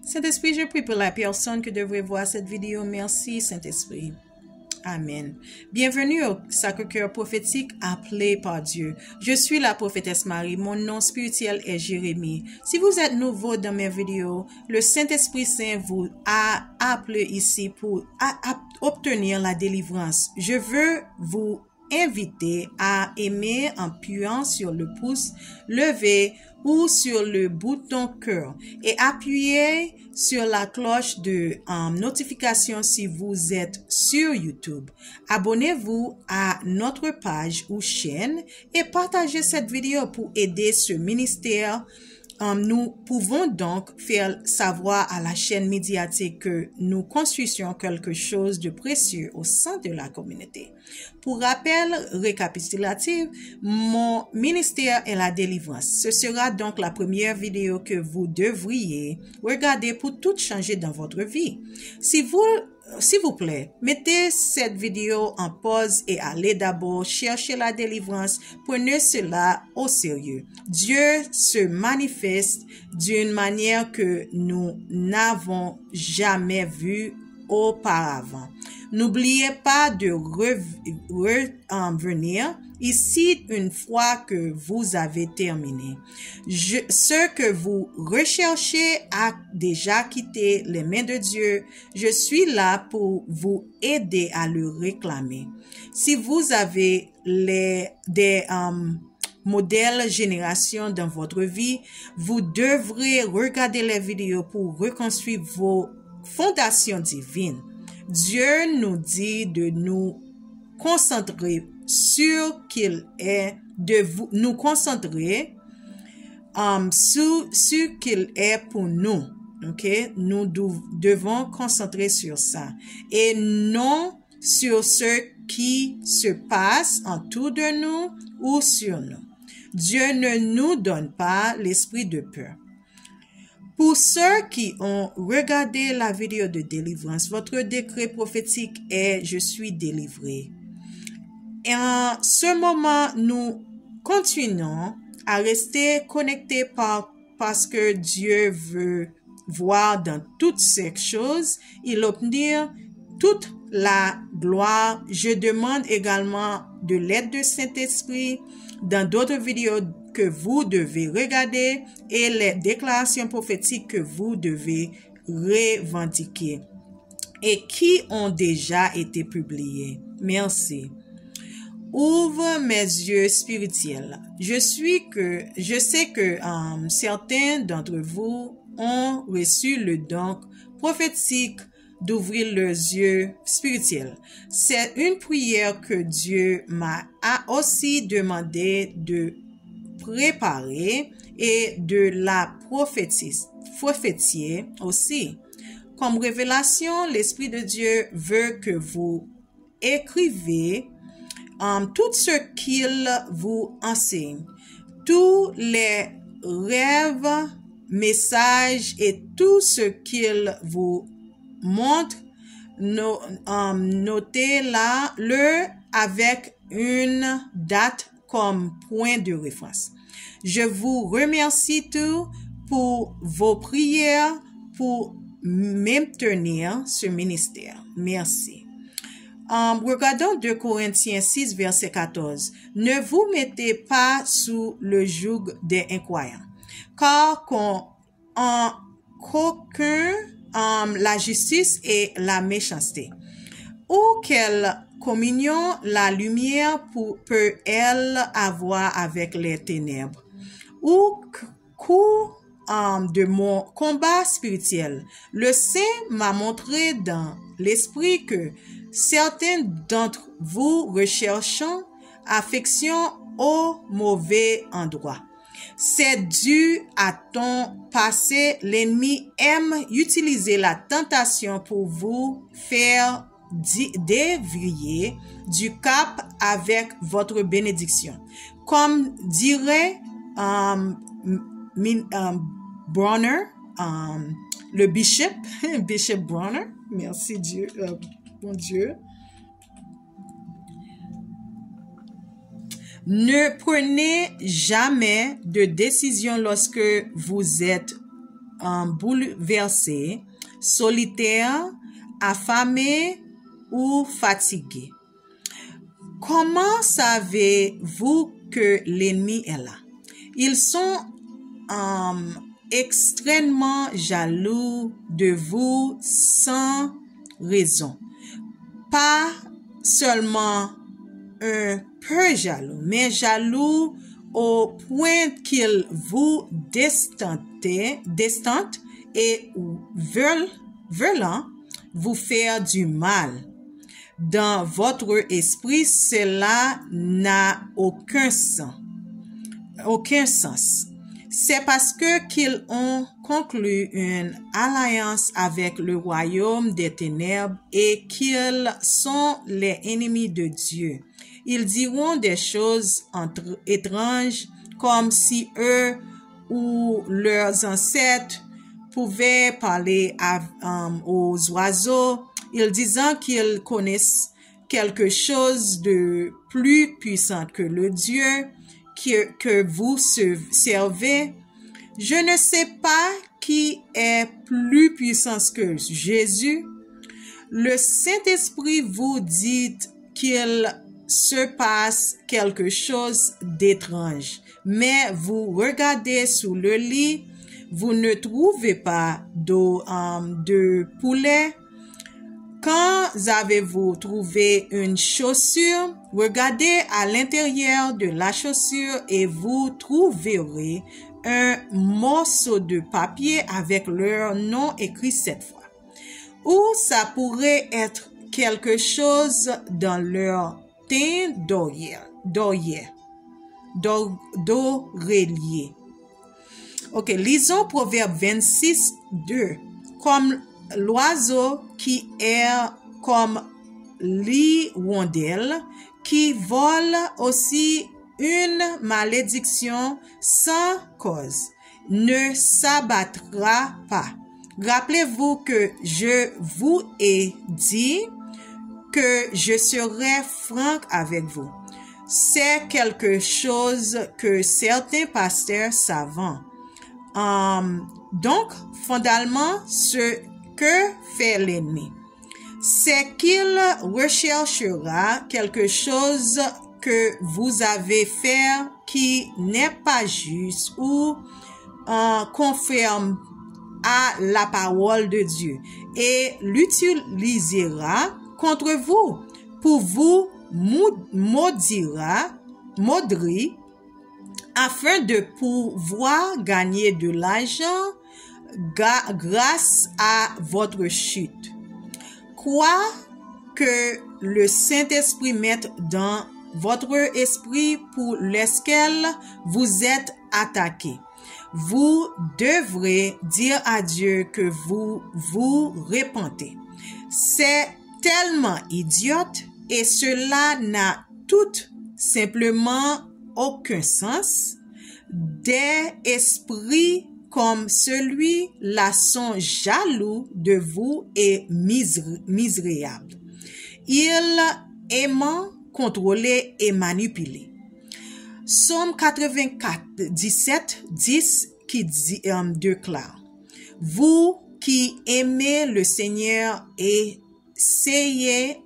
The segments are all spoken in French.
Saint-Esprit, je prie pour la personne qui devrait voir cette vidéo. Merci, Saint-Esprit. Amen. Bienvenue au Sacré-Cœur prophétique appelé par Dieu. Je suis la prophétesse Marie. Mon nom spirituel est Jérémie. Si vous êtes nouveau dans mes vidéos, le Saint-Esprit Saint vous a appelé ici pour obtenir la délivrance. Je veux vous inviter à aimer en appuyant sur le pouce levé ou sur le bouton cœur et appuyez sur la cloche de notification si vous êtes sur YouTube. Abonnez-vous à notre page ou chaîne et partagez cette vidéo pour aider ce ministère. Nous pouvons donc faire savoir à la chaîne médiatique que nous construisons quelque chose de précieux au sein de la communauté. Pour rappel récapitulatif, mon ministère est la délivrance. Ce sera donc la première vidéo que vous devriez regarder pour tout changer dans votre vie. S'il vous plaît, mettez cette vidéo en pause et allez d'abord chercher la délivrance. Prenez cela au sérieux. Dieu se manifeste d'une manière que nous n'avons jamais vue auparavant. N'oubliez pas de revenir ici une fois que vous avez terminé. Ce que vous recherchez a déjà quitté les mains de Dieu. Je suis là pour vous aider à le réclamer. Si vous avez des modèles génération dans votre vie, vous devrez regarder les vidéos pour reconstruire vos fondations divines. Dieu nous dit de nous concentrer sur qu'il est, nous concentrer sur ce qu'il est pour nous. Ok, nous devons concentrer sur ça et non sur ce qui se passe autour de nous ou sur nous. Dieu ne nous donne pas l'esprit de peur. Pour ceux qui ont regardé la vidéo de délivrance, votre décret prophétique est « Je suis délivré ». Et en ce moment, nous continuons à rester connectés parce que Dieu veut voir dans toutes ces choses, il obtenir toute la gloire. Je demande également de l'aide du Saint-Esprit dans d'autres vidéos que vous devez regarder et les déclarations prophétiques que vous devez revendiquer et qui ont déjà été publiées. Merci. Ouvre mes yeux spirituels. Je sais que certains d'entre vous ont reçu le don prophétique d'ouvrir leurs yeux spirituels. C'est une prière que Dieu m'a aussi demandé de préparer et de la prophétiser aussi. Comme révélation, l'Esprit de Dieu veut que vous écrivez tout ce qu'il vous enseigne, tous les rêves, messages et tout ce qu'il vous montre, notez-le avec une date comme point de référence. Je vous remercie tous pour vos prières pour maintenir ce ministère. Merci. Regardons 2 Corinthiens 6, verset 14. Ne vous mettez pas sous le joug des incroyants, car qu'aucun la justice et la méchanceté. Ou quelle communion la lumière peut-elle avoir avec les ténèbres? Ou coup de mon combat spirituel, le Saint m'a montré dans l'esprit que certains d'entre vous recherchent affection au mauvais endroit. C'est dû à ton passé. L'ennemi aime utiliser la tentation pour vous faire dévier du cap avec votre bénédiction. Comme dirait Bronner, le bishop Bronner, merci Dieu, bon Dieu. Ne prenez jamais de décision lorsque vous êtes bouleversé, solitaire, affamé ou fatigué. Comment savez-vous que l'ennemi est là? Ils sont extrêmement jaloux de vous sans raison. Pas seulement un peu jaloux, mais jaloux au point qu'ils vous destantent et veulent vous faire du mal. Dans votre esprit, cela n'a aucun sens. C'est parce qu'ils ont conclu une alliance avec le royaume des ténèbres et qu'ils sont les ennemis de Dieu. Ils diront des choses étranges comme si eux ou leurs ancêtres pouvaient parler aux oiseaux, ils disant qu'ils connaissent quelque chose de plus puissant que le Dieu que vous servez. Je ne sais pas qui est plus puissant que Jésus. Le Saint-Esprit vous dit qu'il se passe quelque chose d'étrange, mais vous regardez sous le lit, vous ne trouvez pas d'eau de poulet. Quand avez-vous trouvé une chaussure? Regardez à l'intérieur de la chaussure et vous trouverez un morceau de papier avec leur nom écrit 7 fois. Ou ça pourrait être quelque chose dans leur teint d'oreiller. Ok, lisons Proverbe 26, 2. Comme l'oiseau qui erre comme l'hirondelle, qui vole aussi une malédiction sans cause, ne s'abattra pas. Rappelez-vous que je vous ai dit que je serai franc avec vous. C'est quelque chose que certains pasteurs savent. Donc, fondamentalement, ce que fait l'ennemi, c'est qu'il recherchera quelque chose que vous avez fait qui n'est pas juste ou conforme à la parole de Dieu et l'utilisera contre vous pour vous maudire afin de pouvoir gagner de l'argent grâce à votre chute. Quoi que le Saint-Esprit mette dans votre esprit pour lequel vous êtes attaqué. Vous devrez dire à Dieu que vous vous repentez. C'est tellement idiote et cela n'a tout simplement aucun sens. Des esprits comme celui-là sont jaloux de vous et misérables. Ils aiment contrôler et manipuler. Psaume 84, 17, 10 qui déclare: Vous qui aimez le Seigneur, essayez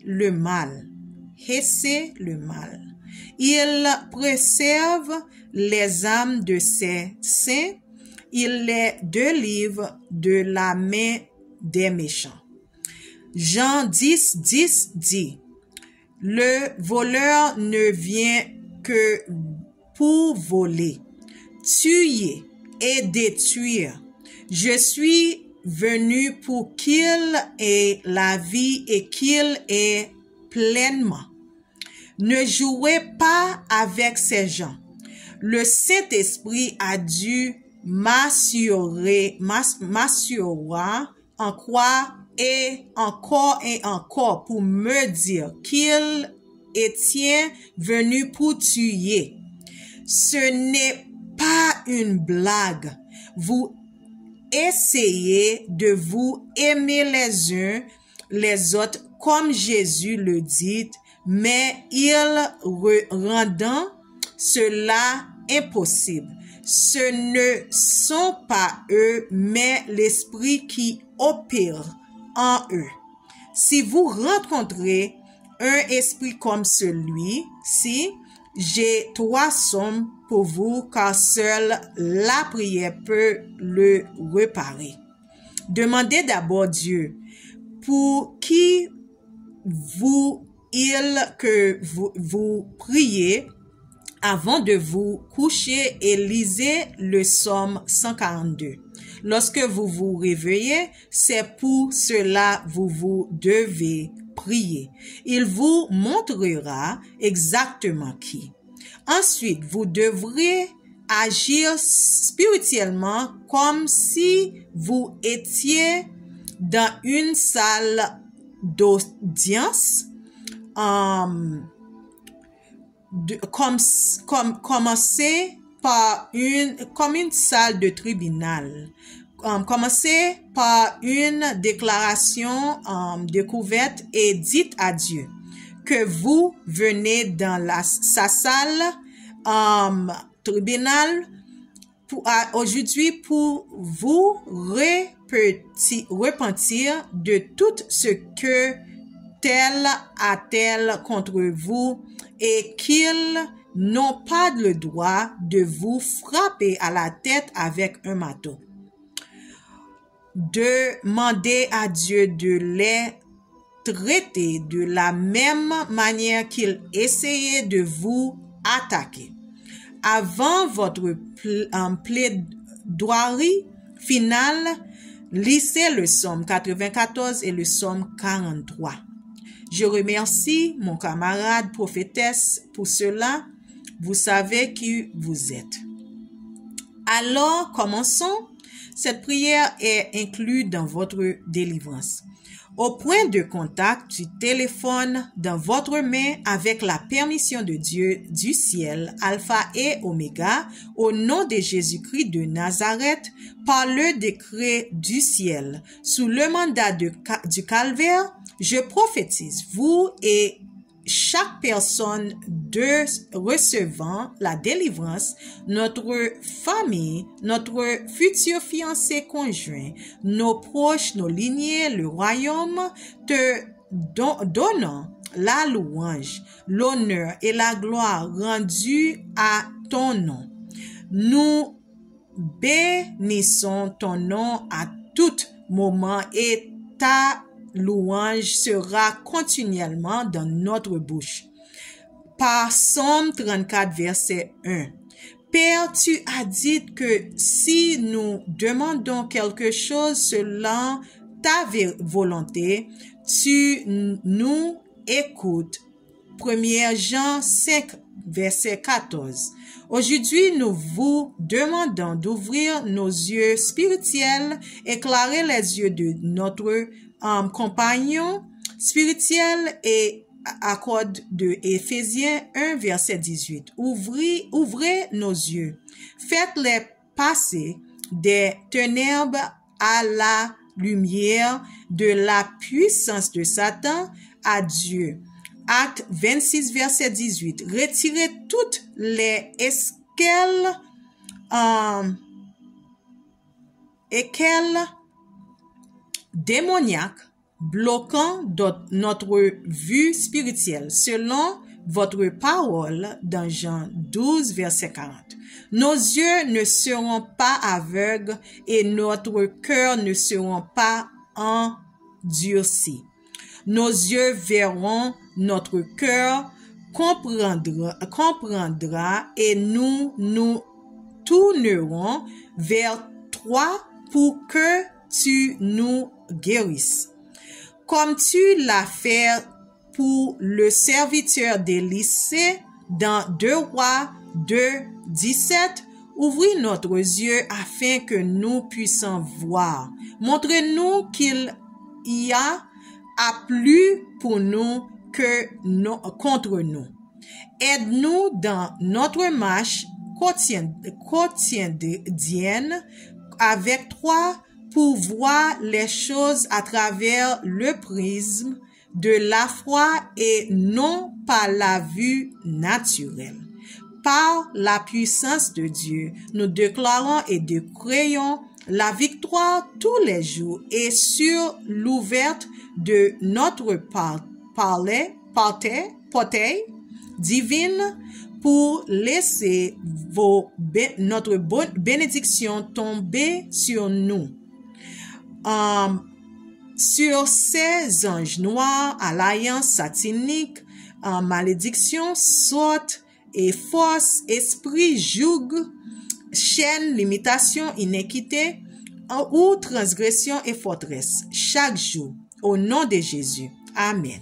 le mal. Il préserve les âmes de ses saints. Il les délivre de la main des méchants. Jean 10, 10 dit: Le voleur ne vient que pour voler, tuer et détruire. Je suis venu pour qu'il ait la vie et qu'il ait pleinement. Ne jouez pas avec ces gens. Le Saint-Esprit a dû m'assurer encore et encore pour me dire qu'il était venu pour tuer. Ce n'est pas une blague. Vous essayez de vous aimer les uns les autres comme Jésus le dit, mais il rendant cela impossible. Ce ne sont pas eux, mais l'Esprit qui opère en eux. Si vous rencontrez un esprit comme celui-ci, j'ai 3 sommes pour vous, car seule la prière peut le réparer. Demandez d'abord Dieu pour qui vous priez avant de vous coucher et lisez le psaume 142. Lorsque vous vous réveillez, c'est pour cela vous devez prier. Il vous montrera exactement qui. Ensuite, vous devrez agir spirituellement comme si vous étiez dans une salle d'audience. Commencez par comme une salle de tribunal. Commencez par une déclaration découverte et dites à Dieu que vous venez dans sa salle tribunal aujourd'hui pour vous repentir de tout ce que tel a-t-elle contre vous et qu'ils n'ont pas le droit de vous frapper à la tête avec un marteau. Demandez à Dieu de les traiter de la même manière qu'il essayait de vous attaquer. Avant votre plaidoirie finale, lisez le psaume 94 et le psaume 43. Je remercie mon camarade prophétesse pour cela. Vous savez qui vous êtes. Alors, commençons. Cette prière est inclue dans votre délivrance. Au point de contact du téléphone dans votre main avec la permission de Dieu du ciel, Alpha et Oméga, au nom de Jésus-Christ de Nazareth, par le décret du ciel, sous le mandat du calvaire, je prophétise, vous et chaque personne recevant la délivrance, notre famille, notre futur fiancé conjoint, nos proches, nos lignées, le royaume, te donnant la louange, l'honneur et la gloire rendus à ton nom. Nous bénissons ton nom à tout moment et ta louange sera continuellement dans notre bouche. Par Psaume 34, verset 1. Père, tu as dit que si nous demandons quelque chose selon ta volonté, tu nous écoutes. 1 Jean 5, verset 14. Aujourd'hui, nous vous demandons d'ouvrir nos yeux spirituels, éclairer les yeux de notre compagnon spirituel et accorde de Éphésiens 1, verset 18. Ouvrez nos yeux. Faites-les passer des ténèbres à la lumière, de la puissance de Satan à Dieu. Acte 26, verset 18. Retirez toutes les équelles démoniaques bloquant notre vue spirituelle, selon votre parole dans Jean 12, verset 40. Nos yeux ne seront pas aveugles et notre cœur ne seront pas endurcis. Nos yeux verront, notre cœur comprendra et nous nous tournerons vers toi pour que tu nous guérisses. Comme tu l'as fait pour le serviteur d'Élisée dans 2 Rois 2, 17, ouvrez notre yeux afin que nous puissions voir. Montrez-nous qu'il y a plus pour nous que contre nous. Aide-nous dans notre marche quotidienne avec toi pour voir les choses à travers le prisme de la foi et non par la vue naturelle. par la puissance de Dieu, nous déclarons et décréons la victoire tous les jours et sur l'ouverture de notre portail divine pour laisser notre bénédiction tomber sur nous. Sur ces anges noirs, alliance satanique, malédiction, sorte et force, esprit, joug, chaîne, limitation, iniquité ou transgression et forteresse chaque jour. Au nom de Jésus. Amen.